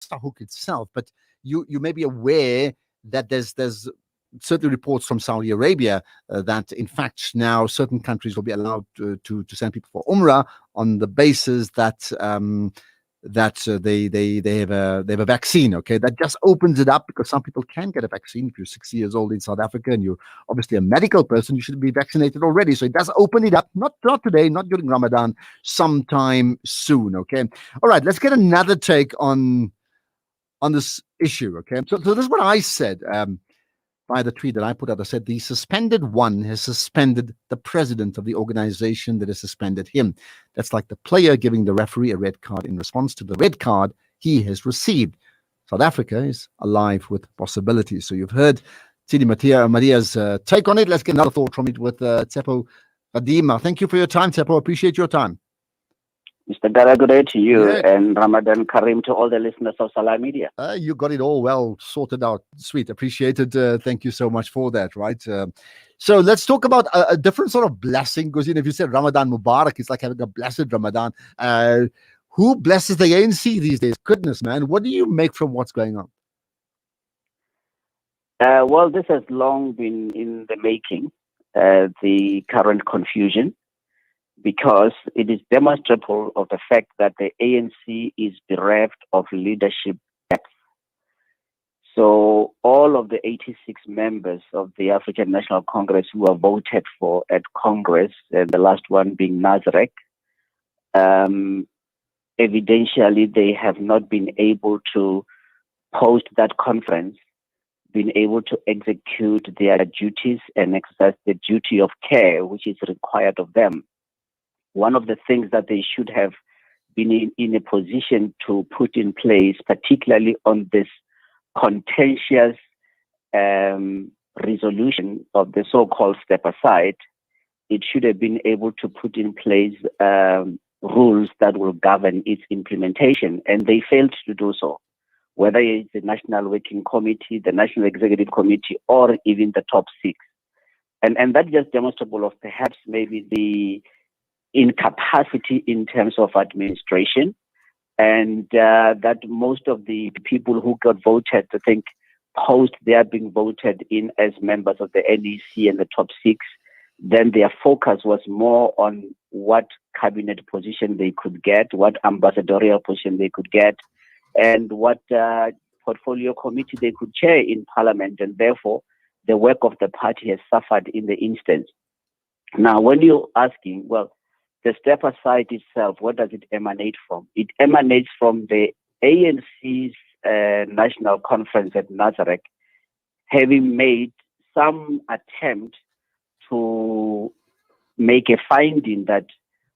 Sahuk itself, but you may be aware that there's certain reports from Saudi Arabia that in fact now certain countries will be allowed to send people for Umrah on the basis that they have a vaccine. Okay, that just opens it up because some people can get a vaccine. If you're 60 years old in South Africa and you're obviously a medical person, you should be vaccinated already. So it does open it up. Not today, not during Ramadan, sometime soon. Okay, all right. Let's get another take on this issue. Okay, so this is what I said. By the tweet that I put out, I said the suspended one has suspended the president of the organization that has suspended him. That's like the player giving the referee a red card in response to the red card he has received. South Africa is alive with possibilities. So you've heard Tini Maria's take on it. Let's get another thought from it with Tsepo Radima. Thank you for your time, Tsepo. Appreciate your time. Mr. Gara, good day to you, and Ramadan Kareem to all the listeners of Salam Media. You got it all well sorted out. Sweet. Appreciated. Thank you so much for that, right? So let's talk about a different sort of blessing, because if you said Ramadan Mubarak, it's like having a blessed Ramadan. Who blesses the ANC these days? Goodness, man. What do you make from what's going on? Well, this has long been in the making, the current confusion, because it is demonstrable of the fact that the ANC is bereft of leadership depth. So all of the 86 members of the African National Congress who are voted for at Congress, and the last one being Nazareth, evidentially they have not been able to post that conference, been able to execute their duties and exercise the duty of care which is required of them. One of the things that they should have been in a position to put in place, particularly on this contentious resolution of the so-called step aside, it should have been able to put in place rules that will govern its implementation, and they failed to do so, whether it's the National Working Committee, the National Executive Committee, or even the top six. And that's just demonstrable of perhaps maybe the incapacity in terms of administration, and that most of the people who got voted, I think, post their being voted in as members of the NEC and the top six, then their focus was more on what cabinet position they could get, what ambassadorial position they could get, and what portfolio committee they could chair in parliament, and therefore the work of the party has suffered in the instance. Now, when you're asking, well, the step aside itself, what does it emanate from? It emanates from the ANC's national conference at Nazareth, having made some attempt to make a finding that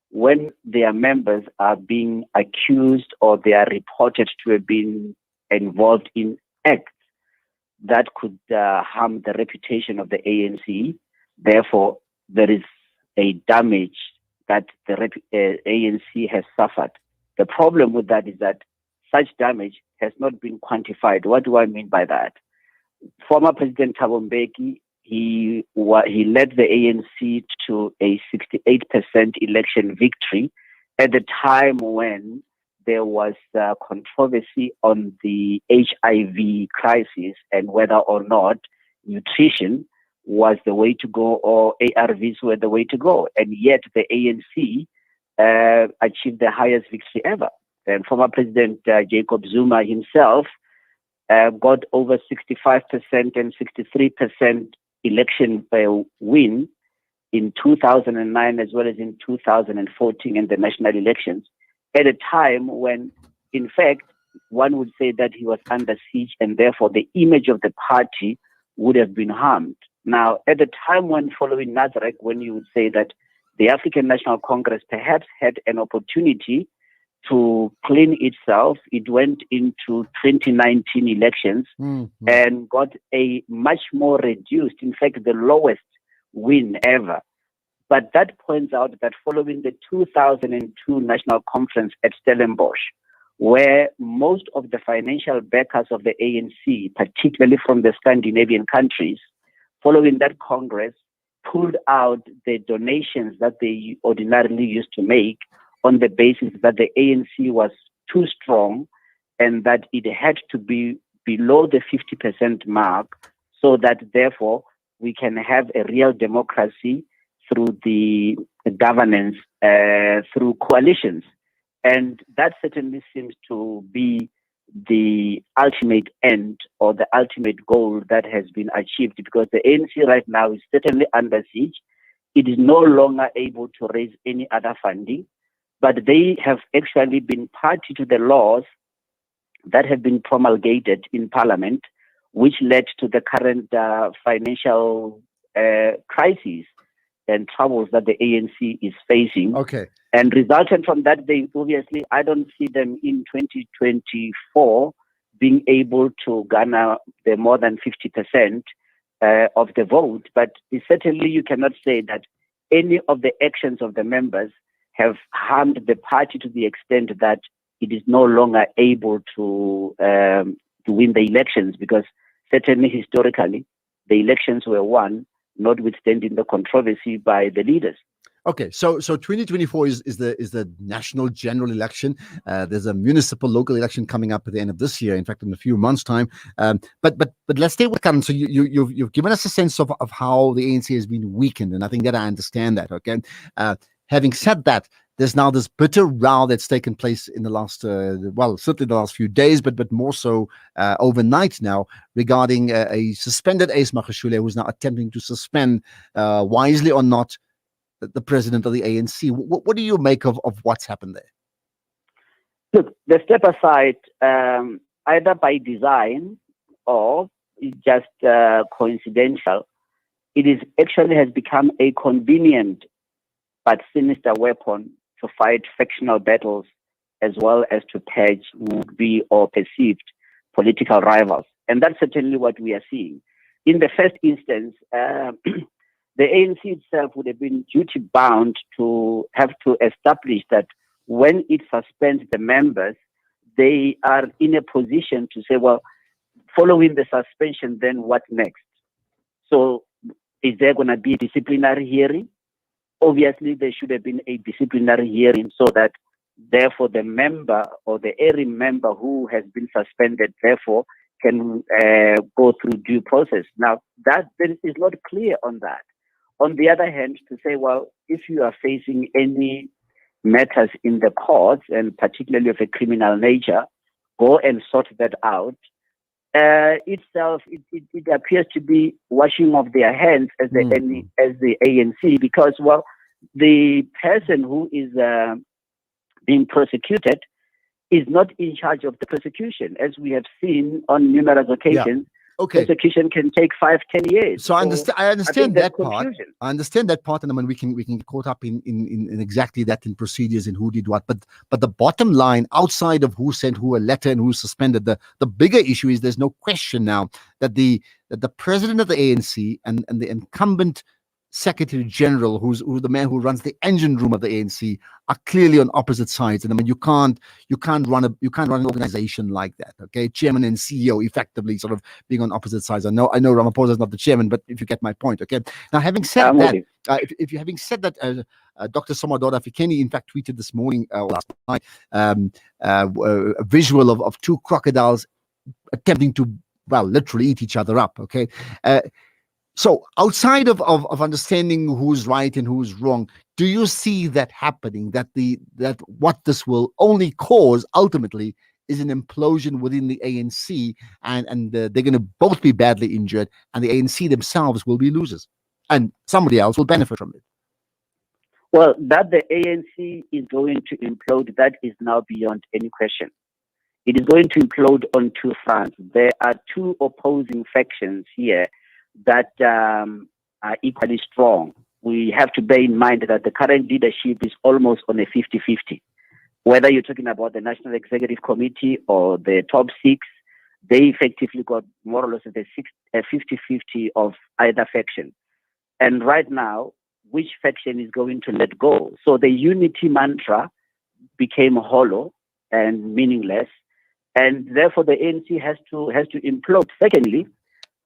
when their members are being accused or they are reported to have been involved in acts that could harm the reputation of the ANC, therefore there is a damage that the ANC has suffered. The problem with that is that such damage has not been quantified. What do I mean by that? Former President Thabo Mbeki, he led the ANC to a 68% election victory at the time when there was controversy on the HIV crisis and whether or not nutrition was the way to go or ARVs were the way to go. And yet the ANC achieved the highest victory ever. And former President Jacob Zuma himself got over 65% and 63% election win in 2009 as well as in 2014 in the national elections, at a time when, in fact, one would say that he was under siege and therefore the image of the party would have been harmed. Now, at the time when following Nazareth, when you would say that the African National Congress perhaps had an opportunity to clean itself, it went into 2019 elections and got a much more reduced, in fact, the lowest win ever. But that points out that following the 2002 National Conference at Stellenbosch, where most of the financial backers of the ANC, particularly from the Scandinavian countries, following that Congress, pulled out the donations that they ordinarily used to make on the basis that the ANC was too strong and that it had to be below the 50% mark so that therefore we can have a real democracy through the governance through coalitions. And that certainly seems to be the ultimate end or the ultimate goal that has been achieved, because the ANC right now is certainly under siege. It is no longer able to raise any other funding, but they have actually been party to the laws that have been promulgated in Parliament, which led to the current financial crisis and troubles that the ANC is facing. Okay. And resultant from that, they obviously, I don't see them in 2024 being able to garner the more than 50% of the vote. But certainly you cannot say that any of the actions of the members have harmed the party to the extent that it is no longer able to win the elections, because certainly historically the elections were won, notwithstanding the controversy by the leaders. Okay, so 2024 is the national general election. There's a municipal local election coming up at the end of this year. In fact, in a few months' time. But let's stay with current. So you've given us a sense of how the ANC has been weakened, and I think that I understand that. Okay, having said that, there's now this bitter row that's taken place in the last, certainly the last few days, but more so overnight now, regarding a suspended Ace Magashule, who's now attempting to suspend, wisely or not, the president of the ANC. What do you make of what's happened there? Look, the step aside, either by design or just coincidental, it is actually has become a convenient but sinister weapon to fight factional battles, as well as to purge would-be or perceived political rivals. And that's certainly what we are seeing. In the first instance, the ANC itself would have been duty-bound to have to establish that when it suspends the members, they are in a position to say, well, following the suspension, then what next? So is there going to be a disciplinary hearing? Obviously, there should have been a disciplinary hearing so that, therefore, the member or the area member who has been suspended, therefore, can go through due process. Now, that is not clear on that. On the other hand, to say, well, if you are facing any matters in the courts, and particularly of a criminal nature, go and sort that out. Itself, it appears to be washing off their hands as the ANC, because, well, the person who is being prosecuted is not in charge of the prosecution, as we have seen on numerous occasions. Okay. Prosecution can take 5-10 years. So I understand that part. Confusion. I understand that part, and I mean we can get caught up in exactly that, in procedures and who did what. But the bottom line, outside of who sent who a letter and who suspended, the bigger issue is there's no question now that the president of the ANC and the incumbent Secretary General, who's the man who runs the engine room of the ANC, are clearly on opposite sides. And I mean, you can't run an organization like that. Okay, chairman and CEO effectively sort of being on opposite sides. I know Ramaphosa is not the chairman, but if you get my point, okay. Now, having said that, having said that, Dr. Somadoda Fikeni, in fact, tweeted this morning or last night a visual of two crocodiles attempting to, well, literally eat each other up. Okay. So outside of understanding who's right and who's wrong, do you see that happening, that what this will only cause ultimately is an implosion within the ANC, and they're going to both be badly injured, and the ANC themselves will be losers, and somebody else will benefit from it? Well, that the ANC is going to implode, that is now beyond any question. It is going to implode on two fronts. There are two opposing factions here that are equally strong. We have to bear in mind that the current leadership is almost on a 50-50. Whether you're talking about the National Executive Committee or the top six, they effectively got more or less a 50-50 of either faction. And right now, which faction is going to let go? So the unity mantra became hollow and meaningless, and therefore the ANC has to implode. Secondly,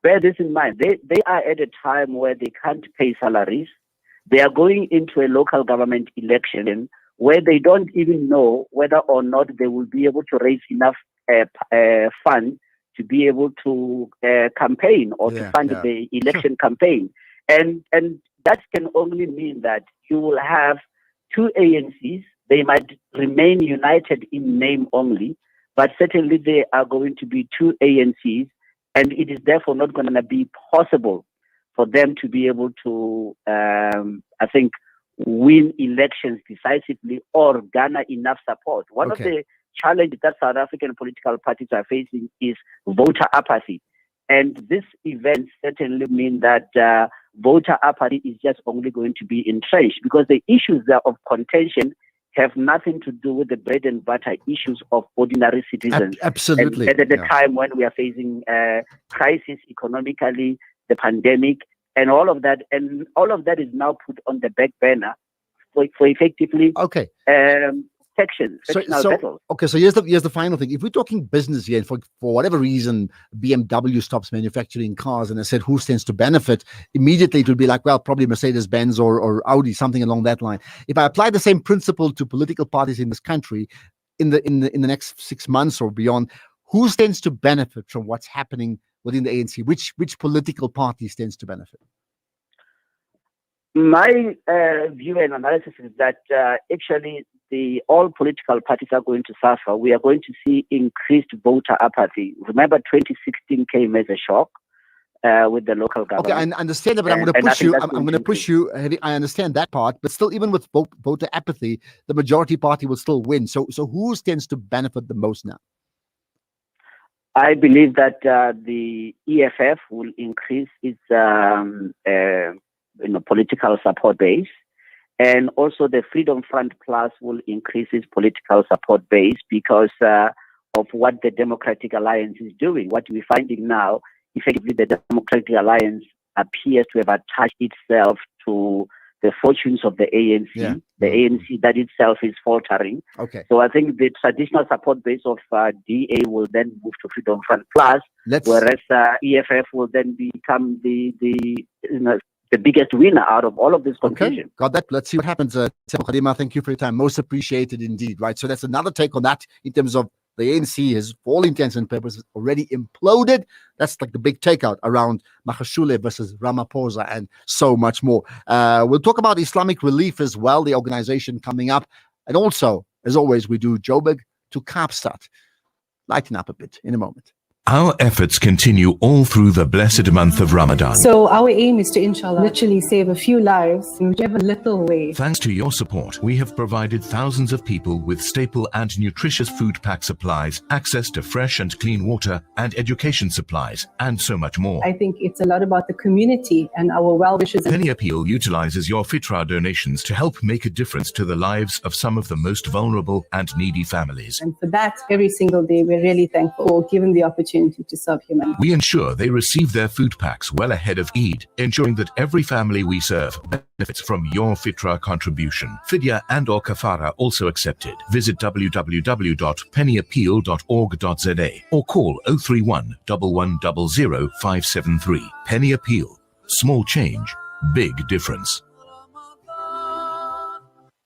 bear this in mind, they are at a time where they can't pay salaries. They are going into a local government election where they don't even know whether or not they will be able to raise enough fund to be able to campaign or to fund the election campaign. And that can only mean that you will have two ANCs. They might remain united in name only, but certainly they are going to be two ANCs, and it is therefore not going to be possible for them to be able to, I think, win elections decisively or garner enough support. One of the challenges that South African political parties are facing is voter apathy. And this event certainly means that voter apathy is just only going to be entrenched, because the issues there of contention have nothing to do with the bread and butter issues of ordinary citizens. Absolutely. And at the time when we are facing crisis economically, the pandemic, and all of that is now put on the back burner for effectively sections, sectional battles. Okay, so here's the final thing. If we're talking business here, and for whatever reason BMW stops manufacturing cars, and I said who stands to benefit, immediately it would be like, well, probably Mercedes-Benz or Audi, something along that line. If I apply the same principle to political parties in this country in the next 6 months or beyond, who stands to benefit from what's happening within the ANC? Which political party stands to benefit? My view and analysis is that actually all political parties are going to suffer. We are going to see increased voter apathy. Remember, 2016 came as a shock with the local government. Okay, I understand that, but I'm going to push you. I'm going to push you. I understand that part, but still, even with voter apathy, the majority party will still win. So who stands to benefit the most now? I believe that the EFF will increase its political support base, and also the Freedom Front Plus will increase its political support base because of what the Democratic Alliance is doing. What we're finding now, effectively, the Democratic Alliance appears to have attached itself to the fortunes of the ANC, the ANC that itself is faltering. Okay. So I think the traditional support base of DA will then move to Freedom Front Plus, whereas EFF will then become the biggest winner out of all of this confusion. Okay, got that. Let's see what happens. Khadima, thank you for your time. Most appreciated indeed, right? So that's another take on that in terms of the ANC has, for all intents and purposes, already imploded. That's like the big takeout around Magashule versus Ramaphosa and so much more. We'll talk about Islamic Relief as well, the organization coming up. And also, as always, we do Joburg to Kaapstad. Lighten up a bit in a moment. Our efforts continue all through the blessed month of Ramadan. So our aim is to, inshallah, literally save a few lives in whichever little way. Thanks to your support, we have provided thousands of people with staple and nutritious food pack supplies, access to fresh and clean water and education supplies, and so much more. I think it's a lot about the community and our well-wishers. Penny Appeal utilizes your fitra donations to help make a difference to the lives of some of the most vulnerable and needy families. And for that, every single day, we're really thankful for given the opportunity to serve humanity. We ensure they receive their food packs well ahead of Eid, ensuring that every family we serve benefits from your fitra contribution. Fidya and or kafara also accepted. Visit www.pennyappeal.org.za or call 031 1100 573. Penny Appeal. Small change, big difference.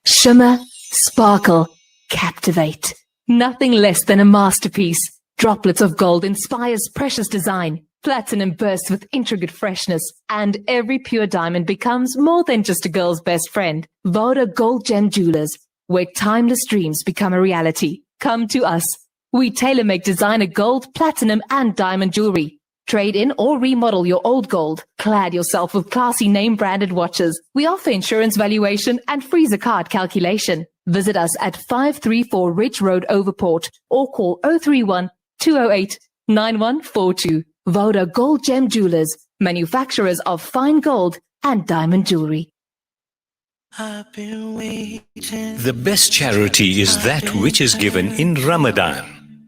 Shimmer, sparkle, captivate. Nothing less than a masterpiece. Droplets of gold inspires precious design. Platinum bursts with intricate freshness. And every pure diamond becomes more than just a girl's best friend. Voda Gold Gem Jewelers, where timeless dreams become a reality. Come to us. We tailor-make designer gold, platinum, and diamond jewelry. Trade in or remodel your old gold. Clad yourself with classy name-branded watches. We offer insurance valuation and freezer card calculation. Visit us at 534 Ridge Road, Overport, or call 031 208 9142. Voda Gold Gem Jewelers, manufacturers of fine gold and diamond jewelry. The best charity is that which is given in Ramadan.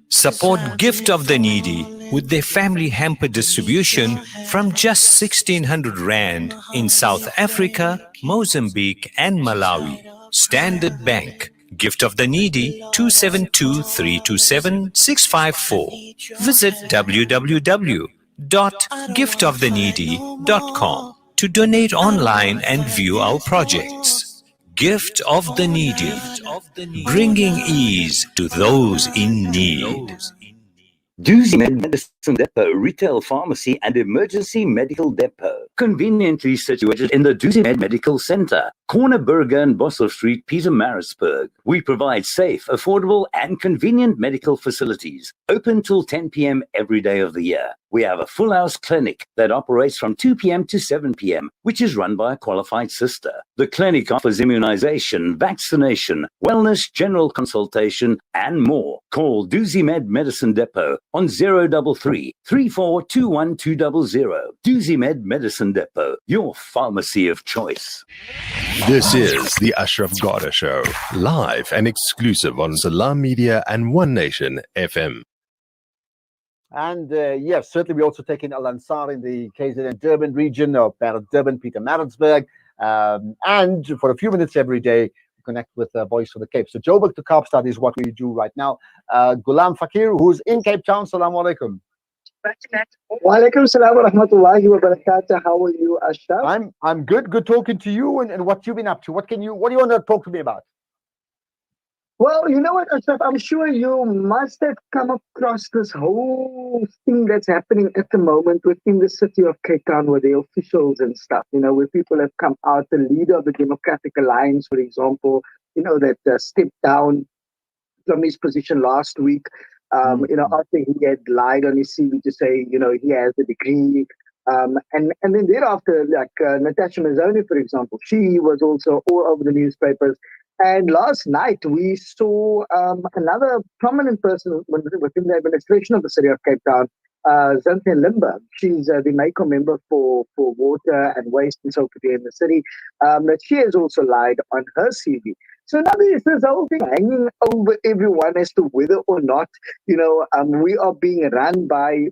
Support Gift of the Needy with their family hamper distribution from just 1,600 Rand in South Africa, Mozambique and Malawi. Standard Bank. Gift of the Needy 272-327-654. Visit www.giftoftheneedy.com to donate online and view our projects. Gift of the Needy, bringing ease to those in need. Duzi Medicine Depot, retail pharmacy and emergency medical depot. Conveniently situated in the Duzi Medical Center, corner Burger and Bosser Street, Pietermaritzburg. We provide safe, affordable and convenient medical facilities. Open till 10 p.m. every day of the year. We have a full house clinic that operates from 2 p.m. to 7 p.m., which is run by a qualified sister. The clinic offers immunization, vaccination, wellness, general consultation, and more. Call Duzi Medicine Depot on 033 3421 Duzi Medicine Depot, your pharmacy of choice. This is the Ashraf Garda Show, live and exclusive on Salam Media and One Nation FM. And yes, certainly we also take in Al Ansar in the KZN Durban region, or Durban, Pietermaritzburg. And for a few minutes every day, we connect with Voice of the Cape. So Joburg to Kaapstad is what we do right now. Ghulam Fakir, who's in Cape Town. Salaam alaikum. Wa alaikum salam wa rahmatullahi wa barakatuh. How are you, Ashraf? I'm good. Good talking to you and what you've been up to. What do you want to talk to me about? Well, you know what, Ashraf? I'm sure you must have come across this whole thing that's happening at the moment within the city of Cape Town with the officials and stuff, where people have come out. The leader of the Democratic Alliance, for example, that stepped down from his position last week, after he had lied on his CV to say, he has a degree. And then thereafter, like Natasha Mazzoni, for example, she was also all over the newspapers. And last night, we saw another prominent person within the administration of the city of Cape Town, Zanthia Limber. She's the MACO member for water and waste and so forth here in the city. That she has also lied on her CV. So now there's this whole thing hanging over everyone as to whether or not, we are being run by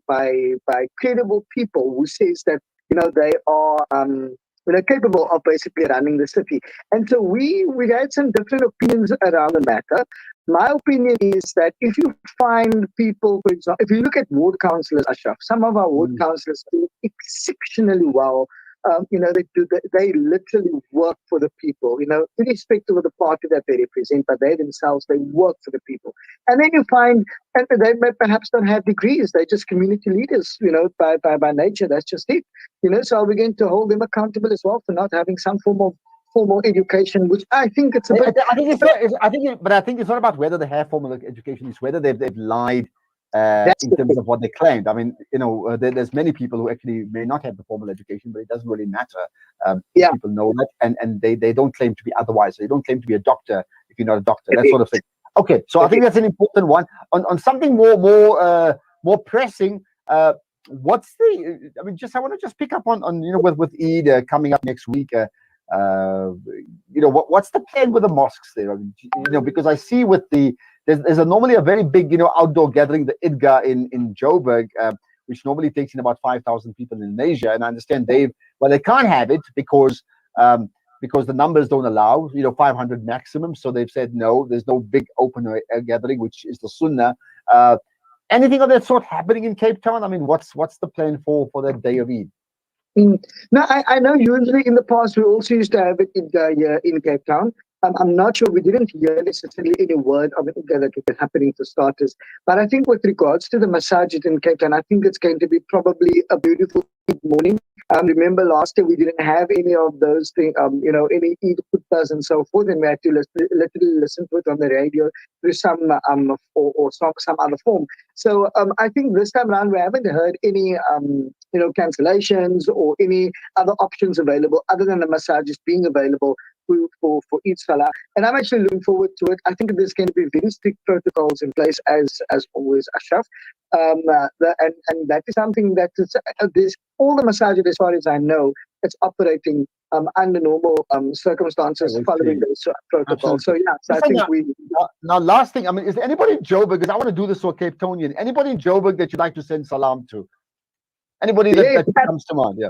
credible people who says that, they are capable of basically running the city. And so we had some different opinions around the matter. My opinion is that if you find people, for example, if you look at ward councillors, Ashraf, some of our ward councillors do exceptionally well. They literally work for the people, irrespective of the party that they represent, but they themselves, they work for the people. And then you find, and they may perhaps don't have degrees, they're just community leaders, by nature, that's just it. So are we going to hold them accountable as well for not having some form of formal education, which I think it's a bit... I think it's not about whether they have formal education, it's whether they've lied in terms of what they claimed. I mean, there's many people who actually may not have the formal education, but it doesn't really matter. People know that, and they don't claim to be otherwise. They don't claim to be a doctor if you're not a doctor, that sort of thing. Okay, so I think that's an important one. On something more pressing, what's the? I mean, I want to pick up on with Eid coming up next week. What's the plan with the mosques there? I mean, because I see with there's normally a very big outdoor gathering, the Idga in Joburg, which normally takes in about 5,000 people in Asia, and I understand they can't have it because the numbers don't allow 500 maximum, so they've said no, there's no big open air gathering, which is the Sunnah. Anything of that sort happening in Cape Town? I mean, what's the plan for that day of Eid? No, I know usually in the past we also used to have it in Cape Town. I'm not sure, we didn't hear necessarily any word of it that was happening for starters. But I think with regards to the masajid in Cape Town, I think it's going to be probably a beautiful morning. Remember last year we didn't have any of those things, any Eid khutbahs and so forth, and we had to literally listen to it on the radio through some other form. So I think this time around we haven't heard any cancellations or any other options available other than the masajid being available for Eid Salah, and I'm actually looking forward to it. I think there's going to be very strict protocols in place as always, Ashraf, and that is something that is there's all the masajid, as far as I know, it's operating under normal circumstances, following those protocols. Absolutely. So I think we now last thing. I mean, is there anybody in Joburg? Because I want to do this for Cape Townian. Anybody in Joburg that you'd like to send salam to? Anybody that comes to mind? Yeah.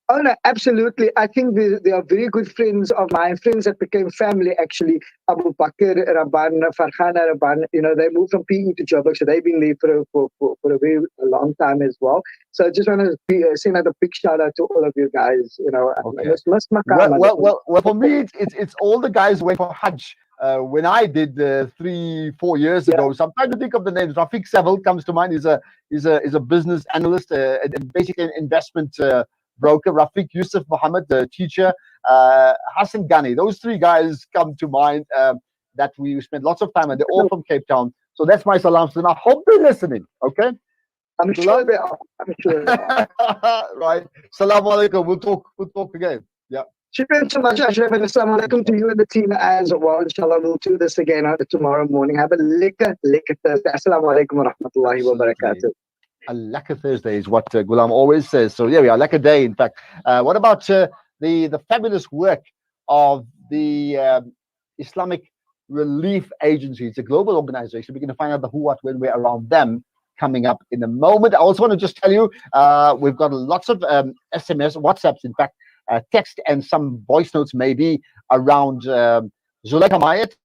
Oh no, absolutely. I think they are very good friends of mine, friends that became family actually. Abu Bakr, Rabban, Farhana Rabban, they moved from PE to Joburg, so they've been there for a very long time as well. So I just want to send out a big shout out to all of you guys. Okay. Mas Well, for me, it's all the guys who went for Hajj. When I did 3-4 years ago, so I'm trying to think of the names. Rafiq Seville comes to mind. He's a business analyst, and basically an investment broker. Rafiq Yusuf Muhammad, the teacher, Hassan Ghani. Those three guys come to mind that we spent lots of time, and they're all from Cape Town. So that's my salam to them. I hope they're listening. Okay. I'm sure they are. I'm sure they are. Right. Salam alaikum. We'll talk again. Yeah. Shukran so much, Ashraf, and assalamu alaikum to you and the team as well. Inshallah, we'll do this again tomorrow morning. Have a lekker Thursday. Assalamu alaikum wa rahmatullahi wa barakatuh. A lekker Thursday is what Ghulam always says. So yeah, we are lekker day. In fact, what about the fabulous work of the Islamic Relief Agency? It's a global organization. We're going to find out the who, what, when, where around them coming up in a moment. I also want to just tell you, we've got lots of SMS, WhatsApps, in fact, text and some voice notes maybe around Zuleika Mayat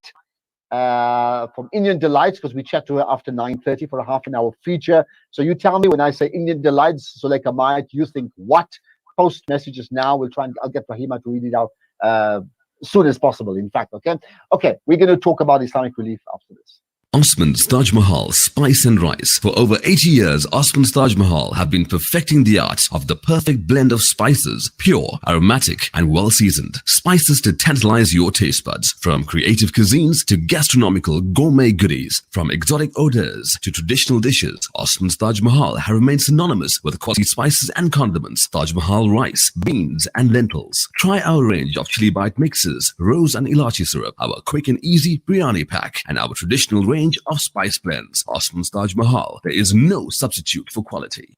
from Indian Delights, because we chat to her after 9:30 for a half-an-hour feature. So you tell me when I say Indian Delights, Zuleika Mayat, you think what? Post messages now. I'll get Rahima to read it out as soon as possible, in fact. Okay, we're going to talk about Islamic relief after this. Osman's Taj Mahal Spice and Rice. For over 80 years, Osman's Taj Mahal have been perfecting the art of the perfect blend of spices, pure, aromatic, and well-seasoned. Spices to tantalize your taste buds. From creative cuisines to gastronomical gourmet goodies. From exotic odors to traditional dishes, Osman's Taj Mahal have remained synonymous with quality spices and condiments. Taj Mahal rice, beans, and lentils. Try our range of chili bite mixes, rose and ilachi syrup, our quick and easy biryani pack, and our traditional range of spice blends. Osman's Taj Mahal. There is no substitute for quality.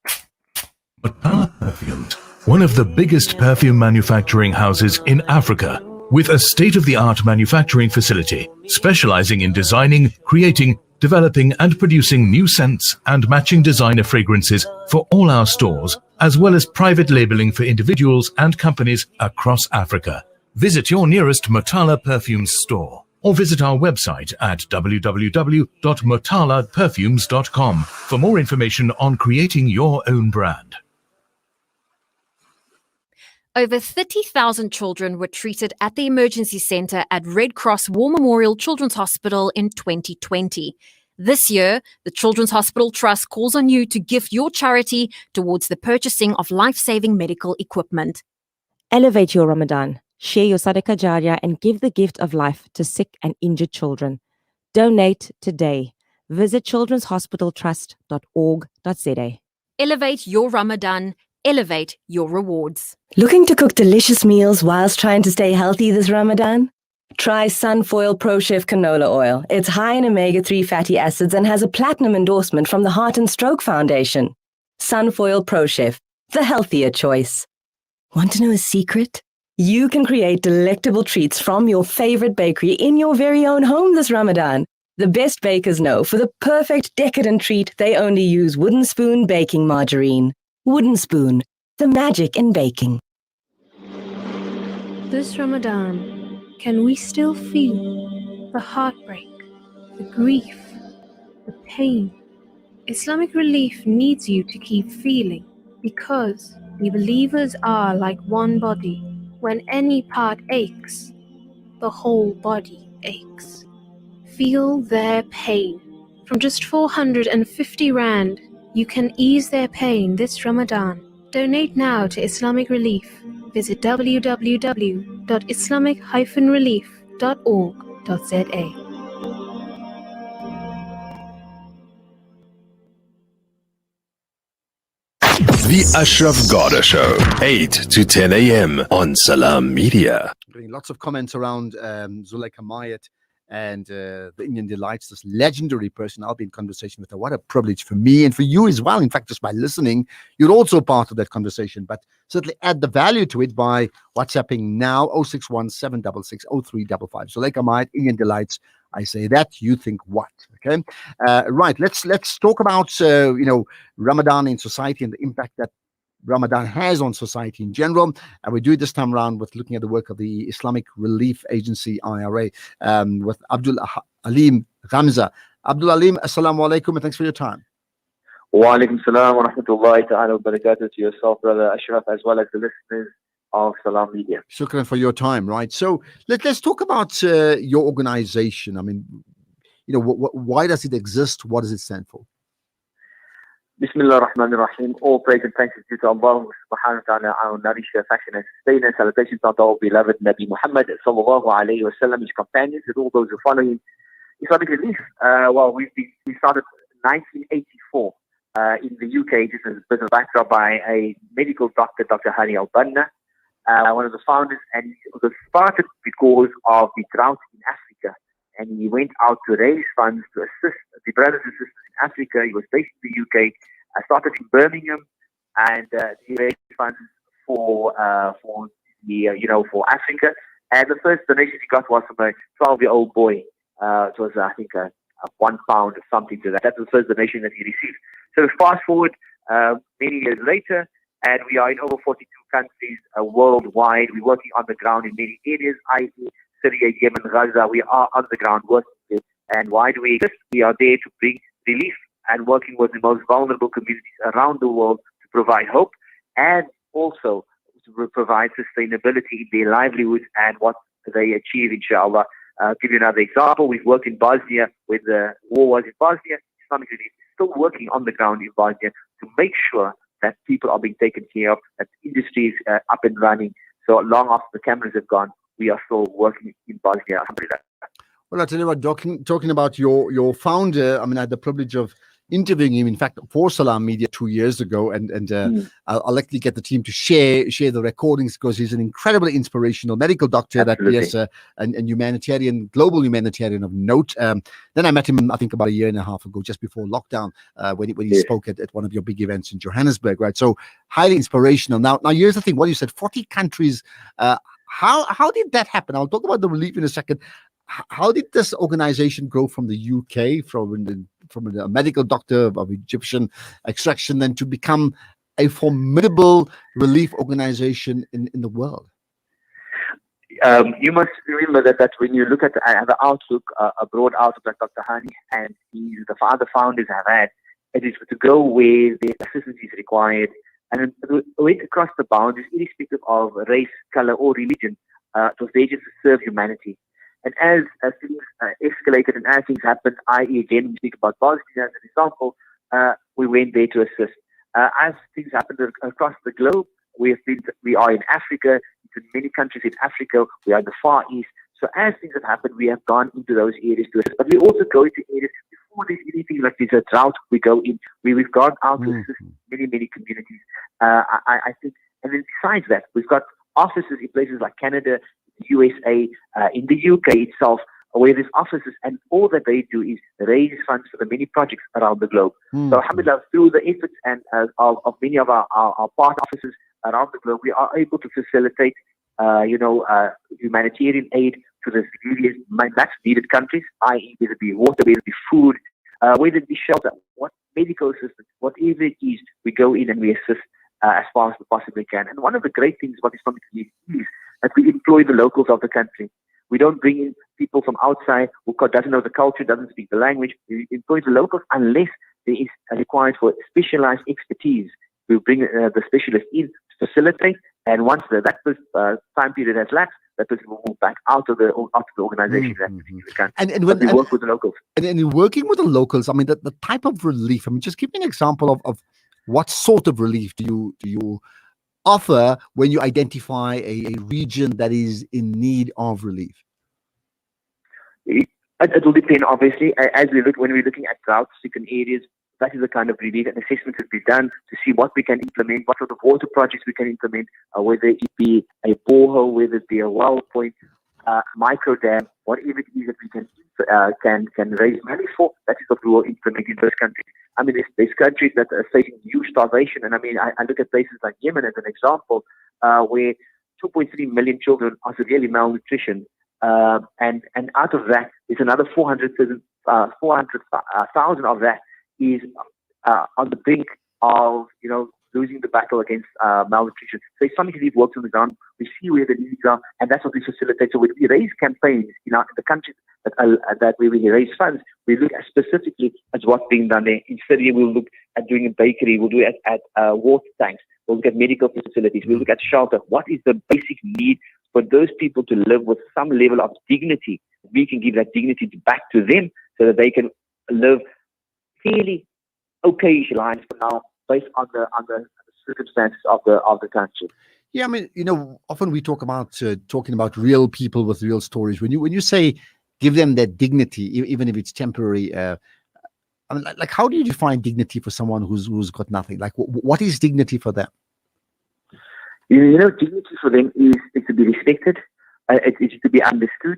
Murtala Perfumes, one of the biggest perfume manufacturing houses in Africa, with a state-of-the-art manufacturing facility specializing in designing, creating, developing and producing new scents and matching designer fragrances for all our stores, as well as private labeling for individuals and companies across Africa. Visit your nearest Murtala Perfumes store, or visit our website at www.murtalaperfumes.com for more information on creating your own brand. Over 30,000 children were treated at the emergency centre at Red Cross War Memorial Children's Hospital in 2020. This year, the Children's Hospital Trust calls on you to gift your charity towards the purchasing of life-saving medical equipment. Elevate your Ramadan. Share your Sadaqah Jariyah and give the gift of life to sick and injured children. Donate today. Visit childrenshospitaltrust.org.za. Elevate your Ramadan. Elevate your rewards. Looking to cook delicious meals whilst trying to stay healthy this Ramadan? Try Sunfoil Pro Chef Canola Oil. It's high in omega-3 fatty acids and has a platinum endorsement from the Heart and Stroke Foundation. Sunfoil Pro Chef, the healthier choice. Want to know a secret? You can create delectable treats from your favorite bakery in your very own home this Ramadan. The best bakers know for the perfect decadent treat, they only use Wooden Spoon baking margarine. Wooden Spoon, the magic in baking. This Ramadan, can we still feel the heartbreak, the grief, the pain? Islamic Relief needs you to keep feeling, because the believers are like one body. When any part aches, the whole body aches. Feel their pain. From just 450 Rand, you can ease their pain this Ramadan. Donate now to Islamic Relief. Visit www.islamic-relief.org.za. The Ashraf Garda Show, 8 to 10 a.m. on Salam Media. Getting lots of comments around Zuleika Mayat and the Indian Delights, this legendary person. I'll be in conversation with her. What a privilege for me and for you as well. In fact, just by listening, you're also part of that conversation. But certainly add the value to it by WhatsApping now 061 766 0355. Zuleika Mayat, Indian Delights. I say that, you think what? Okay, right. Let's talk about Ramadan in society and the impact that Ramadan has on society in general. And we do it this time around with looking at the work of the Islamic Relief Agency, IRA, with Abdul Alim Ramza. Abdul Alim, assalamu alaikum, and thanks for your time. Wa alaikum salam wa rahmatullahi ta'ala wa barakatuh to yourself, Brother Ashraf, as well as the listeners of Salam Media. Shukran for your time, right? So let's talk about your organization. I mean, why does it exist? What does it stand for? Bismillah ar-Rahman ar-Rahim. All praise and thanks is due to Allah subhanahu wa ta'ala, our nourisher, fashion and sustainer. Salutations to our beloved Nabi Muhammad sallallahu alayhi wa sallam, his companions, and all those who follow him. Islamic Relief, we started in 1984 in the UK, just as a bit of backdrop, by a medical doctor, Dr. Hani Al-Banna, one of the founders, and it was started because of the drought in Africa. And he went out to raise funds to assist the brothers and sisters in Africa. He was based in the UK. I started in Birmingham, and he raised funds for Africa. And the first donation he got was from a 12-year-old boy. It was, I think, a £1 or something to that. That was the first donation that he received. So fast forward many years later, and we are in over 42 countries worldwide. We're working on the ground in many areas, i.e. Syria, Yemen, Gaza. We are on the ground working. And why do we exist? We are there to bring relief and working with the most vulnerable communities around the world to provide hope and also to provide sustainability in their livelihoods and what they achieve, inshallah. I'll give you another example. We've worked in Bosnia when the war was in Bosnia. Islamic Relief is still working on the ground in Bosnia to make sure that people are being taken care of, that the industry is up and running. So long after the cameras have gone, we are still working in Bosnia, alhamdulillah. Well, I tell you what, talking about your founder, I mean, I had the privilege of interviewing him, in fact, for Salam Media 2 years ago, and I'll likely get the team to share the recordings because he's an incredibly inspirational medical doctor. Absolutely. That yes, and humanitarian, global humanitarian of note. Then I met him, I think, about a year and a half ago, just before lockdown, when he spoke at one of your big events in Johannesburg, right? So highly inspirational. Now here's the thing: what you said, 40 countries. How did that happen? I'll talk about the relief in a second. How did this organization grow from the UK, from a medical doctor of Egyptian extraction, then to become a formidable relief organization in the world? You must remember that when you look at the outlook, a broad outlook that Dr. Hani and the other founders have had, it is to go where the assistance is required and went across the boundaries, irrespective of race, color, or religion. It was there just to serve humanity. And as things escalated and as things happened, i.e. again, we speak about Bosnia as an example, we went there to assist. As things happened across the globe, we are in Africa, in many countries in Africa, we are in the Far East. So as things have happened, we have gone into those areas to assist. But we also go into areas before there's anything like there's a drought, we go in. We've gone out to assist many, many communities. I think, and then besides that, we've got offices in places like Canada, the USA, in the UK itself, where there's offices, and all that they do is raise funds for the many projects around the globe. So alhamdulillah, through the efforts and of many of our part offices around the globe, we are able to facilitate humanitarian aid to the various much needed countries, i.e. whether it be water, whether it be food, whether it be shelter, what medical assistance, whatever it is, we go in and we assist as far as we possibly can. And one of the great things about Islamic Relief is that we employ the locals of the country. We don't bring in people from outside who doesn't know the culture, doesn't speak the language. We employ the locals unless there is required for specialized expertise. We bring the specialist in to facilitate, and once that time period has lapsed, that person will move back out of the organization that particular country. And we work with the locals. And in working with the locals, I mean, the type of relief. I mean, just give me an example of what sort of relief do you offer when you identify a region that is in need of relief? It will depend, obviously. As when we're looking at drought-stricken areas, that is the kind of relief and assessment to be done to see what we can implement, what sort of water projects we can implement, whether it be a borehole, whether it be a well point, micro dam, whatever it is that we can raise money for. That is what we will implement in those countries. I mean, there's countries that are facing huge starvation, and I mean, I look at places like Yemen as an example, where 2.3 million children are severely malnutrition, and out of that, there's another 400,000 of that is on the brink of losing the battle against malnutrition. So Islamic Relief works on the ground. We see where the needs are, and that's what we facilitate. So when we raise campaigns in the countries that where we raise funds, we look at specifically at what's being done there. In Syria, we'll look at doing a bakery. We'll do it at water tanks. We'll look at medical facilities. We'll look at shelter. What is the basic need for those people to live with some level of dignity? We can give that dignity back to them so that they can live fairly okay lives for now, based on the circumstances of the country. Yeah, I mean, often we talk about talking about real people with real stories. When you say give them that dignity, even if it's temporary, I mean, like how do you define dignity for someone who's got nothing? Like, what is dignity for them? Dignity for them is to be respected. It's to be understood.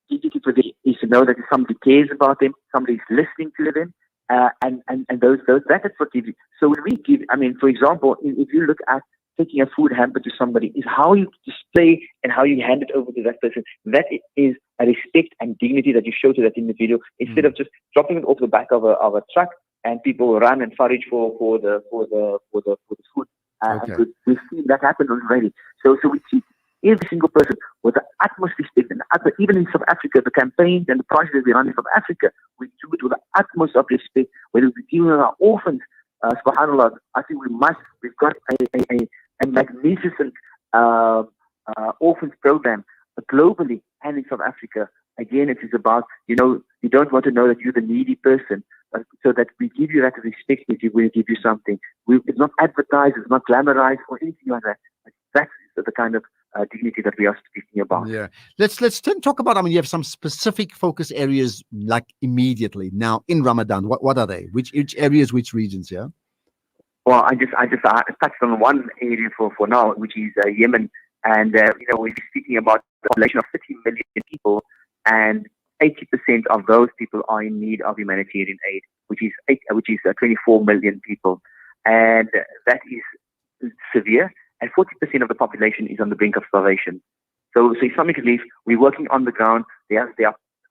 Dignity for them is to know that somebody cares about them, somebody's listening to them. And those that is what gives you. So when we give, I mean, for example, if you look at taking a food hamper to somebody, is how you display and how you hand it over to that person. That is a respect and dignity that you show to that individual, instead of just dropping it off the back of a truck and people run and forage for the food. And we've seen that happen already. So we treat every single person with the utmost respect, and even in South Africa, the campaigns and the projects that we run in South Africa, we do it with the utmost of respect. Whether we're dealing with our orphans, subhanAllah, I think we've got a magnificent orphans program globally and in South Africa. Again, it is about, you don't want to know that you're the needy person, so that we give you that respect that we give you something. It's not advertised, it's not glamorized or anything like that. That's the kind of dignity that we are speaking about. Yeah. Let's then talk about, I mean, you have some specific focus areas like immediately now in Ramadan. What are they? Which areas, which regions, yeah? Well, I just touched on one area for now, which is Yemen. And, we're speaking about a population of 30 million people, and 80% of those people are in need of humanitarian aid, which is 24 million people. And that is severe. And 40% of the population is on the brink of starvation. So Islamic Relief, we're working on the ground. There are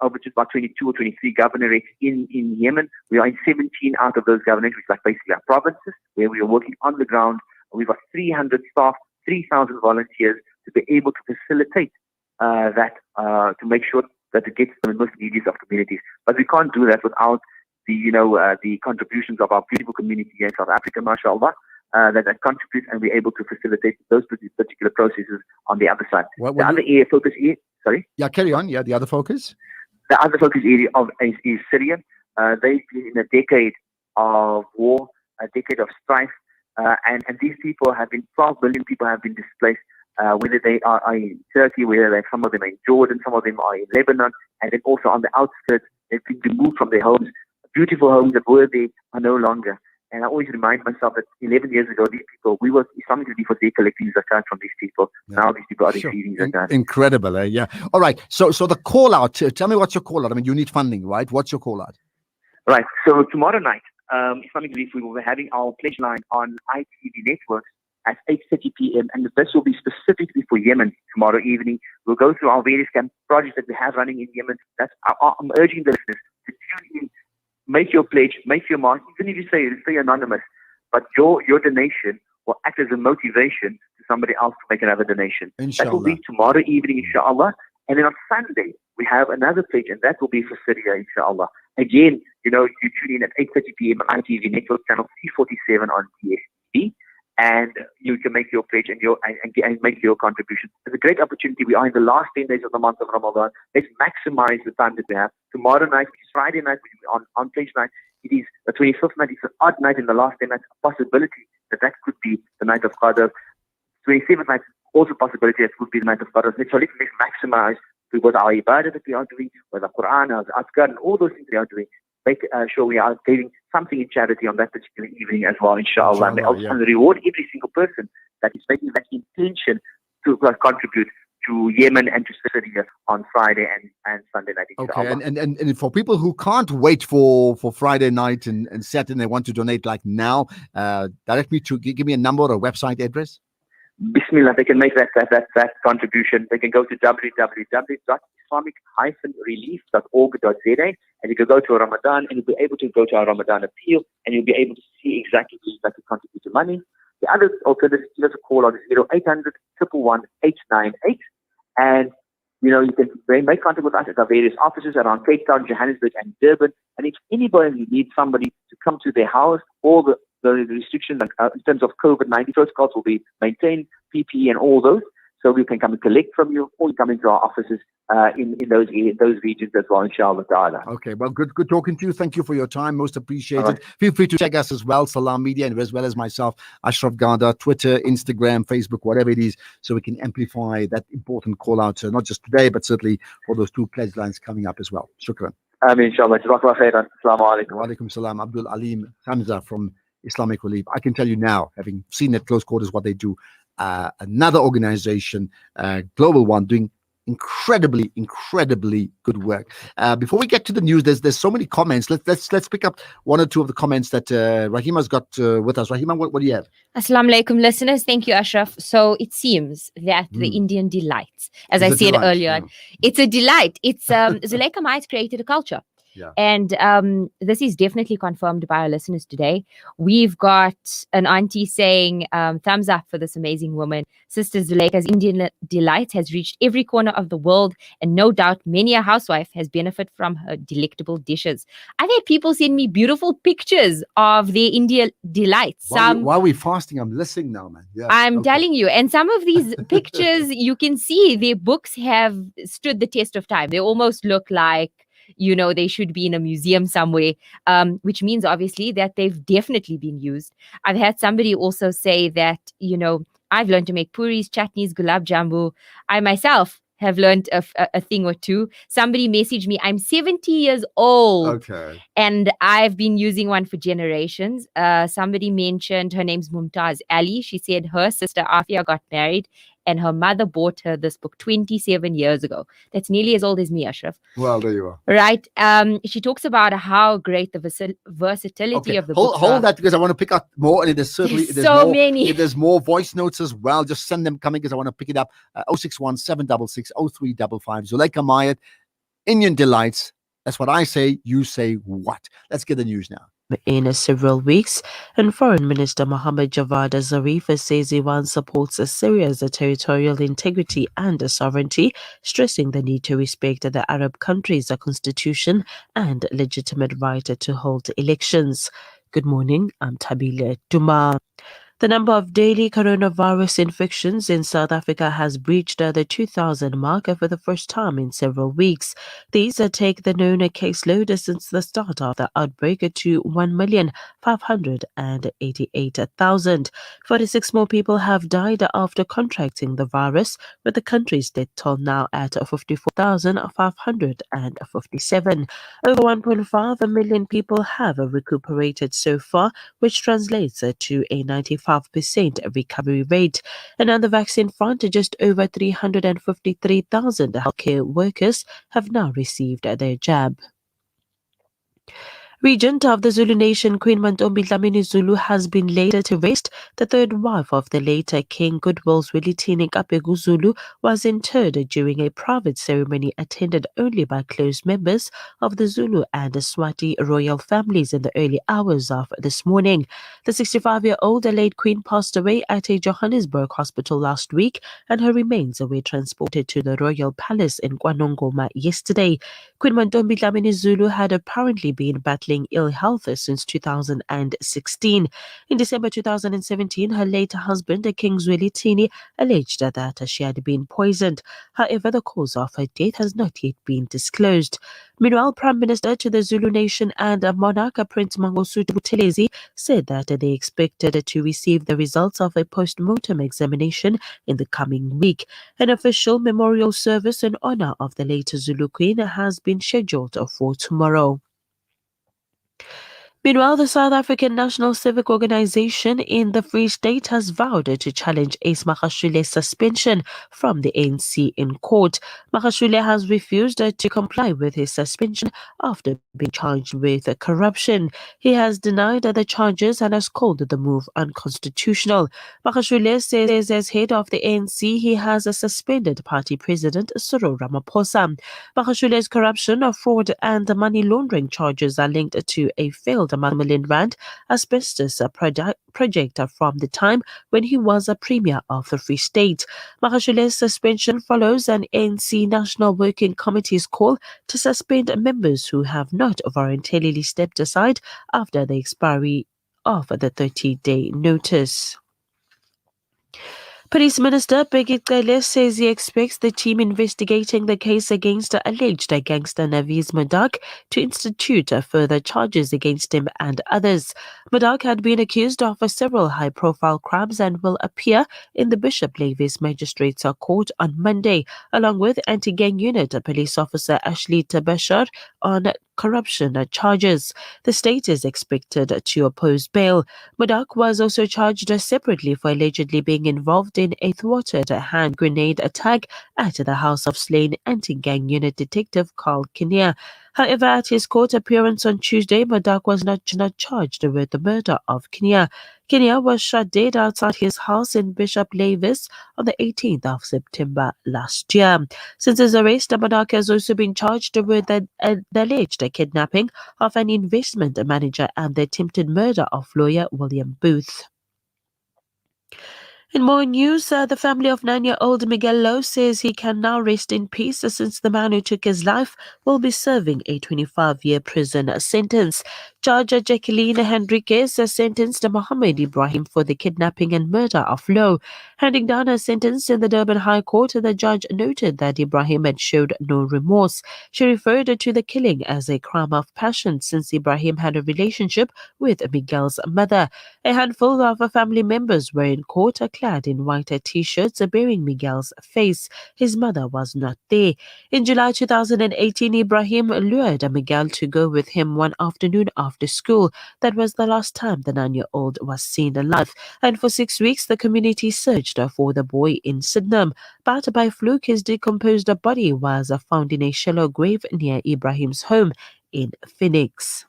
over just about 22 or 23 governorates in Yemen. We are in 17 out of those governorates, which are basically our provinces, where we are working on the ground. We've got 300 staff, 3,000 volunteers to be able to facilitate that, to make sure that it gets to the most needy of communities. But we can't do that without the contributions of our beautiful community here in South Africa, mashallah. That contribute, and we're able to facilitate those particular processes on the other side. The other area focus area, sorry? Yeah, carry on. Yeah, the other focus? The other focus area is Syria. They've been in a decade of war, a decade of strife, and these people have been, 12 million people have been displaced, whether they are in Turkey, whether some of them are in Jordan, some of them are in Lebanon, and then also on the outskirts, they've been removed from their homes. Beautiful homes that were there are no longer. And I always remind myself that 11 years ago, these people, Islamic Relief was there collecting zakat from these people. Yeah. Now these people are receiving zakat. Incredible, yeah. All right. So the call out, tell me what's your call out? I mean, you need funding, right? What's your call out? Right. So tomorrow night, Islamic Relief, we will be having our pledge line on ITV networks at 8:30 p.m. And this will be specifically for Yemen tomorrow evening. We'll go through our various projects that we have running in Yemen. I'm urging the listeners to tune in. Make your pledge, make your mark, even if you stay anonymous, but your donation will act as a motivation to somebody else to make another donation. Inshallah. That will be tomorrow evening, inshallah. And then on Sunday, we have another pledge, and that will be for Syria, inshallah. Again, you tune in at 8:30 p.m. on ITV Network, channel 347 on DSTV, and you can make your pledge and make your contribution. It's a great opportunity. We are in the last 10 days of the month of Ramadan. Let's maximize the time that we have. Tomorrow night, which is Friday night, which is on pledge night, it is the 25th night. It's an odd night in the last 10 nights. A possibility that could be the night of Qadr. 27th night, also a possibility that could be the night of Qadr. So let's maximize with our ibadah that we are doing, with the Quran, our Azkar, and all those things we are doing. Make sure we are giving something in charity on that particular evening as well, inshallah. And reward every single person that is making that intention to contribute to Yemen and to Syria on Friday and Sunday night, inshallah. Okay, and for people who can't wait for Friday night and Saturday, they want to donate like now, direct me to, give me a number or a website address. Bismillah, they can make that contribution. They can go to www.islamic-relief.org.za, and you can go to Ramadan, and you'll be able to go to our Ramadan appeal, and you'll be able to see exactly who's like to contribute the money. The other alternative, give us a call on 0800 111 898, and you can make contact with us at our various offices around Cape Town, Johannesburg, and Durban. And if anybody needs somebody to come to their house, all the restrictions in terms of COVID-19 protocols will be maintained, PPE and all those. So we can come and collect from you, or you come into our offices in those regions as well, inshallah ta'ala. Okay, well, good talking to you. Thank you for your time. Most appreciated. Feel free to check us as well, Salam Media, and as well as myself, Ashraf Gada, Twitter, Instagram, Facebook, whatever it is, so we can amplify that important call out, not just today, but certainly for those 2 pledge lines coming up as well. Shukran. Inshallah. Jazakallah khairan. Assalamu alaikum. Wa alaikum salam. Abdul Alim Hamza from Islamic Relief. I can tell you now, having seen at close quarters what they do, another organization, global one, doing incredibly good work. Before we get to the news, there's so many comments. Let's pick up 1 or 2 of the comments that Rahima's got with us. Rahima, what do you have? Assalamu alaikum, listeners. Thank you, Ashraf. So it seems that the Indian delights, as I said earlier, it's a delight. It's Zuleika Might created a culture. Yeah. And this is definitely confirmed by our listeners today. We've got an auntie saying, thumbs up for this amazing woman. Sister Zuleika's Indian Delight has reached every corner of the world, and no doubt many a housewife has benefited from her delectable dishes. I've had people send me beautiful pictures of their Indian Delights. While we're fasting, I'm listening now, man. Yeah, I'm telling you. And some of these pictures, you can see their books have stood the test of time. They almost look like, they should be in a museum somewhere, which means obviously that they've definitely been used. I've had somebody also say that, I've learned to make puris, chutneys, gulab jambu. I myself have learned a thing or 2. Somebody messaged me, I'm 70 years old. Okay. And I've been using one for generations. Somebody mentioned, her name's Mumtaz Ali. She said her sister Afia got married and her mother bought her this book 27 years ago. That's nearly as old as me, Ashraf. Well, there you are. Right. She talks about how great the versatility of the book. Hold that, because I want to pick up more. And there's many. If there's more voice notes as well, just send them coming, because I want to pick it up. 061 766 0355. Zuleika Mayat, Indian Delights. That's what I say. You say what? Let's get the news now. In several weeks, and Foreign Minister Mohammed Javad Zarif says Iran supports Syria's territorial integrity and sovereignty, stressing the need to respect the Arab country's constitution and legitimate right to hold elections. Good morning, I'm Tabile Duma. The number of daily coronavirus infections in South Africa has breached the 2,000 mark for the first time in several weeks. These take the known caseload since the start of the outbreak to 1,588,000. 46 more people have died after contracting the virus, with the country's death toll now at 54,557. Over 1.5 million people have recuperated so far, which translates to a 95% recovery rate. And on the vaccine front, just over 353,000 healthcare workers have now received their jab. Regent of the Zulu nation, Queen Mantombi Dlamini Zulu, has been laid to rest. The third wife of the later King Goodwill's Zwelithini Kapegu Zulu was interred during a private ceremony attended only by close members of the Zulu and the Swati royal families in the early hours of this morning. The 65-year-old late Queen passed away at a Johannesburg hospital last week, and her remains were transported to the Royal Palace in KwaNongoma yesterday. Queen Mantombi Dlamini Zulu had apparently been battling ill health since 2016. In December 2017, her late husband, King Zwelithini, alleged that she had been poisoned. However, the cause of her death has not yet been disclosed. Meanwhile, Prime Minister to the Zulu nation and monarch Prince Mangosuthu Buthelezi said that they expected to receive the results of a post-mortem examination in the coming week. An official memorial service in honor of the late Zulu Queen has been scheduled for tomorrow. Meanwhile, the South African National Civic Organization in the Free State has vowed to challenge Ace Magashule's suspension from the ANC in court. Magashule has refused to comply with his suspension after being charged with corruption. He has denied the charges and has called the move unconstitutional. Magashule says as head of the ANC, he has suspended party president Cyril Ramaphosa. Magashule's corruption, fraud and money laundering charges are linked to a failed million rand asbestos project from the time when he was a premier of the Free State. Magashule's suspension follows an ANC National Working Committee's call to suspend members who have not voluntarily stepped aside after the expiry of the 30-day notice. Police Minister Peggy Cele says he expects the team investigating the case against the alleged gangster Naviz Madak to institute further charges against him and others. Madak had been accused of several high-profile crimes and will appear in the Bishop Lavis Magistrates Court on Monday, along with anti-gang unit police officer Ashley Tabashar on corruption charges. The state is expected to oppose bail. Madak was also charged separately for allegedly being involved in a thwarted hand grenade attack at the house of slain anti-gang unit detective Carl Kinnear. However, at his court appearance on Tuesday, Madak was not charged with the murder of Kinnear. Kinnear was shot dead outside his house in Bishop Lavis on the 18th of September last year. Since his arrest, Madak has also been charged with the alleged kidnapping of an investment manager and the attempted murder of lawyer William Booth. In more news, the family of 9-year-old Miguel Lowe says he can now rest in peace since the man who took his life will be serving a 25-year prison sentence. Judge Jacqueline Henriquez sentenced Mohammed Ibrahim for the kidnapping and murder of Lowe. Handing down her sentence in the Durban High Court, the judge noted that Ibrahim had showed no remorse. She referred to the killing as a crime of passion since Ibrahim had a relationship with Miguel's mother. A handful of family members were in court clad in white t-shirts bearing Miguel's face. His mother was not there. In July 2018, Ibrahim lured Miguel to go with him one afternoon after school. That was the last time the 9-year-old was seen alive. And for 6 weeks, the community searched for the boy in Sydenham. But by fluke, his decomposed body was found in a shallow grave near Ibrahim's home in Phoenix.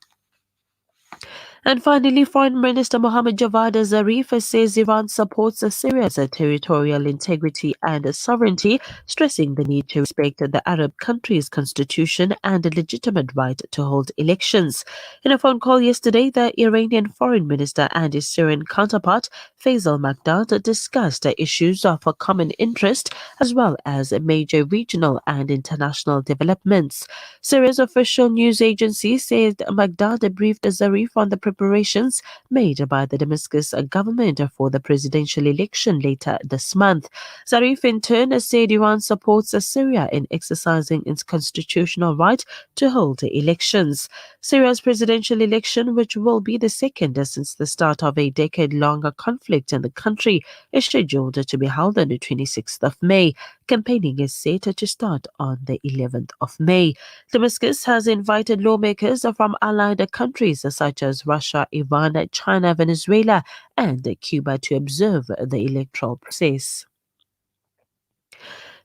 And finally, Foreign Minister Mohammad Javad Zarif says Iran supports Syria's territorial integrity and sovereignty, stressing the need to respect the Arab country's constitution and a legitimate right to hold elections. In a phone call yesterday, the Iranian Foreign Minister and his Syrian counterpart, Faisal Maqdad, discussed issues of a common interest as well as major regional and international developments. Syria's official news agency said Maqdad briefed Zarif on the preparations made by the Damascus government for the presidential election later this month. Zarif in turn said Iran supports Syria in exercising its constitutional right to hold elections. Syria's presidential election, which will be the second since the start of a decade-long conflict in the country, is scheduled to be held on the 26th of May. Campaigning is set to start on the 11th of May. Damascus has invited lawmakers from allied countries such as Russia, Iran, China, Venezuela, and Cuba to observe the electoral process.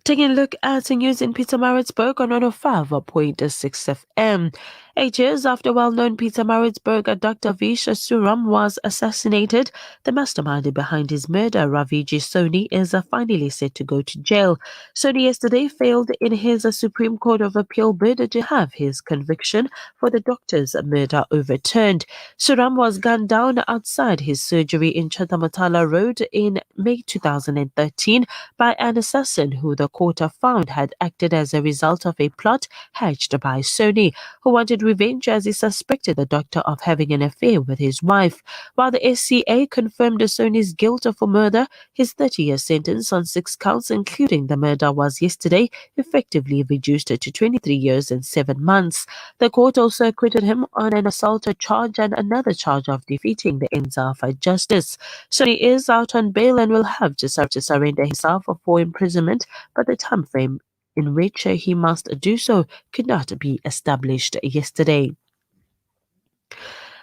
Taking a look at the news in Pietermaritzburg on 105.6 FM. 8 years after well-known Pietermaritzburg Dr. Vish Suram was assassinated, the mastermind behind his murder, Raviji Soni, is finally set to go to jail. Soni yesterday failed in his Supreme Court of Appeal bid to have his conviction for the doctor's murder overturned. Suram was gunned down outside his surgery in Chatamatala Road in May 2013 by an assassin who the court found had acted as a result of a plot hatched by Soni, who wanted revenge as he suspected the doctor of having an affair with his wife. While the SCA confirmed Soni's guilt for murder, his 30-year sentence on 6 counts, including the murder, was yesterday effectively reduced to 23 years and 7 months. The court also acquitted him on an assault charge and another charge of defeating the ends of justice. Soni is out on bail and will have to surrender himself for imprisonment, but the time frame in which he must do so could not be established yesterday.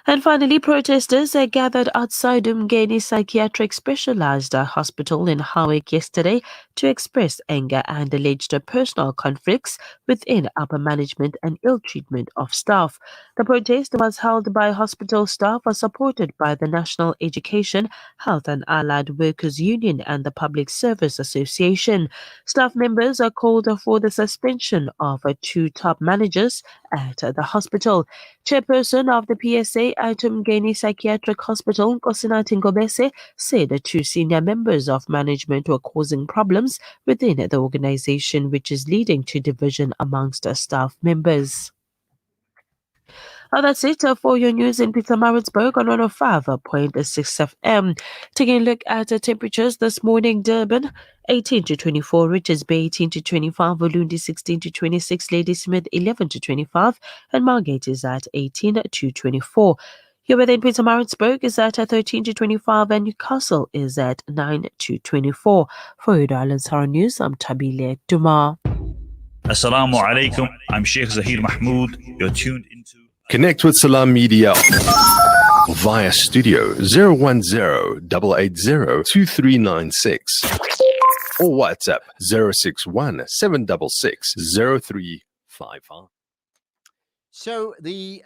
And finally, protesters gathered outside Umgeni Psychiatric Specialized Hospital in Howick yesterday to express anger and alleged personal conflicts within upper management and ill treatment of staff. The protest was held by hospital staff supported by the National Education, Health and Allied Workers Union and the Public Service Association. Staff members are called for the suspension of 2 top managers at the hospital. Chairperson of the PSA at Mgeni Psychiatric Hospital, Nkosinathi Ngobese, said the 2 senior members of management were causing problems within the organization, which is leading to division amongst the staff members. That's it for your news in Pietermaritzburg on 105.6 FM. Taking a look at the temperatures this morning: Durban 18 to 24, Richards Bay 18 to 25, Ulundi 16 to 26, Ladysmith 11 to 25, and Margate is at 18 to 24. Here within Pietermaritzburg is at 13 to 25, and Newcastle is at 9 to 24. For your Islands Horror News, I'm Tabile Duma. Assalamu alaikum. I'm Sheikh Zahir Mahmood. You're tuned into. Connect with Salam Media via studio 010-880-2396 or WhatsApp 061-766-0355. So the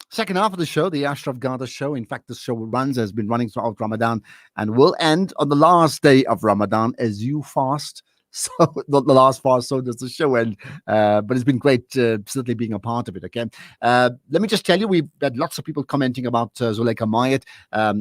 second half of the show, the Ashraf Garda show. In fact, this show has been running throughout Ramadan and will end on the last day of Ramadan as you fast. So not the last fast, so does the show end. But it's been great certainly being a part of it. Okay, let me just tell you, we've had lots of people commenting about Zuleika Mayat,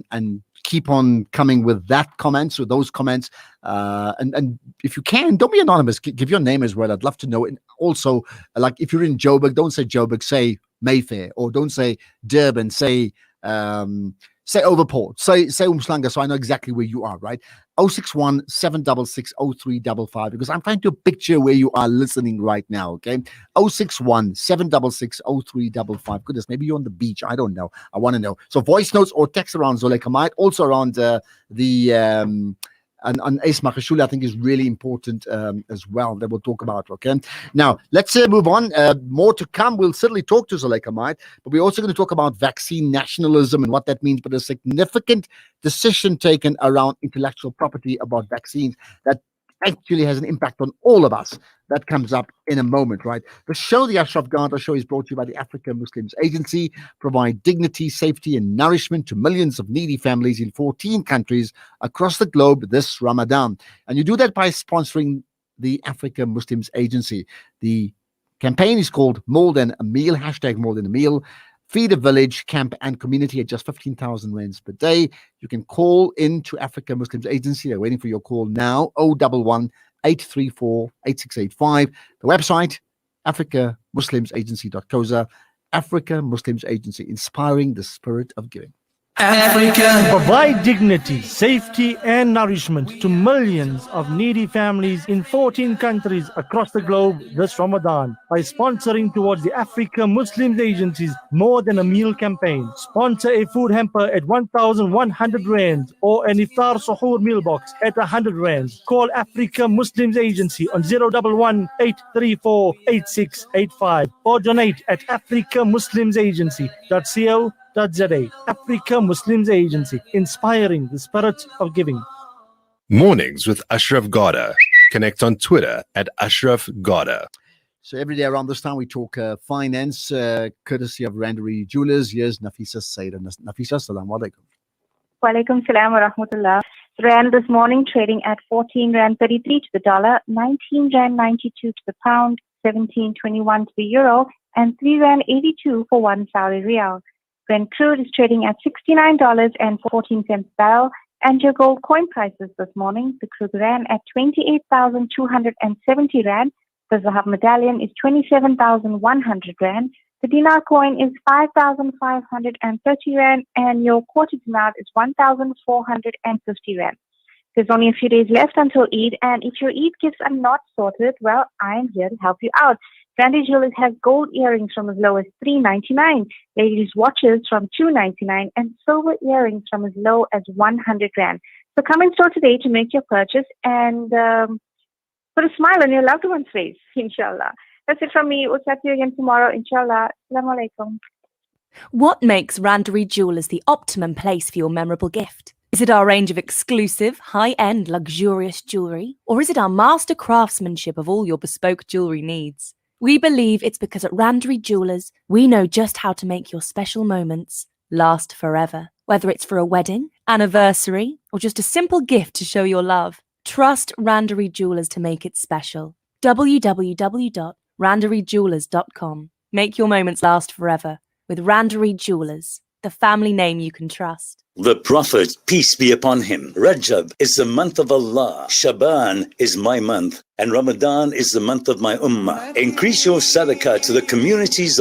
and keep on coming with that comments, with those comments. And if you can, don't be anonymous. Give your name as well. I'd love to know. And also, like if you're in Joburg, don't say Joburg, say Mayfair, or don't say Durban, say Overport, say Umhlanga, so I know exactly where you are, right? 061 766 0355, because I'm trying to picture where you are listening right now, okay? 061 766 0355. Goodness, maybe you're on the beach. I don't know. I want to know. So voice notes or text around Zuleika Mayat, also around and Ace Makashula, I think, is really important as well, that we'll talk about, okay? Now, let's move on. More to come. We'll certainly talk to Zuleika Mayat, but we're also going to talk about vaccine nationalism and what that means, but a significant decision taken around intellectual property about vaccines that actually has an impact on all of us. That comes up in a moment, right? The show, the Ashraf Garda show, is brought to you by the African Muslims Agency. Provide dignity, safety, and nourishment to millions of needy families in 14 countries across the globe this Ramadan. And you do that by sponsoring the African Muslims Agency. The campaign is called More Than a Meal, hashtag More Than a Meal. Feed a village, camp, and community at just 15,000 rands per day. You can call in to African Muslims Agency. They're waiting for your call now. 011 834 8685. The website, africamuslimsagency.coza. Africa Muslims Agency, inspiring the spirit of giving. Africa. Provide dignity, safety, and nourishment to millions of needy families in 14 countries across the globe this Ramadan by sponsoring towards the Africa Muslims Agency's More Than a Meal campaign. Sponsor a food hamper at 1,100 rands or an iftar suhoor meal box at 100 rands. Call Africa Muslims Agency on 011 834 8685 or donate at africamuslimsagency.co.za. Africa Muslims Agency, inspiring the spirit of giving. Mornings with Ashraf Garda. Connect on Twitter at Ashraf Garda. So every day around this time, we talk finance, courtesy of Randery Jewelers. Here's Nafisa Sayyid. Nafisa, salam alaikum. Walaikum salam wa rahmatullah. Rand this morning trading at 14 Rand 33 to the dollar, 19 Rand 92 to the pound, 17.21 to the euro, and 3 Rand 82 for 1 Saudi Riyal. Brent crude is trading at $69.14 a barrel, and your gold coin prices this morning: the crude ran at 28,270 Rand, the Zahab medallion is 27,100 Rand, the dinar coin is 5,530 Rand, and your quarter dinar is 1,450 Rand. There's only a few days left until Eid, and if your Eid gifts are not sorted, well, I am here to help you out. Randy Jewelers has gold earrings from as low as $399, ladies' watches from $299, and silver earrings from as low as 100 Rand. So come in store today to make your purchase and put a smile on your loved one's face, inshallah. That's it from me. We'll chat to you again tomorrow, inshallah. Assalamu alaikum. What makes Randery Jewelers the optimum place for your memorable gift? Is it our range of exclusive, high-end, luxurious jewellery? Or is it our master craftsmanship of all your bespoke jewellery needs? We believe it's because at Randery Jewelers, we know just how to make your special moments last forever. Whether it's for a wedding, anniversary, or just a simple gift to show your love, trust Randery Jewelers to make it special. www.randery.co.za randaryjewelers.com. Make your moments last forever with Randary Jewelers, the family name you can trust. The Prophet, peace be upon him, Rajab is the month of Allah, Shaban is my month, and Ramadan is the month of my ummah. Increase your sadaqah to the communities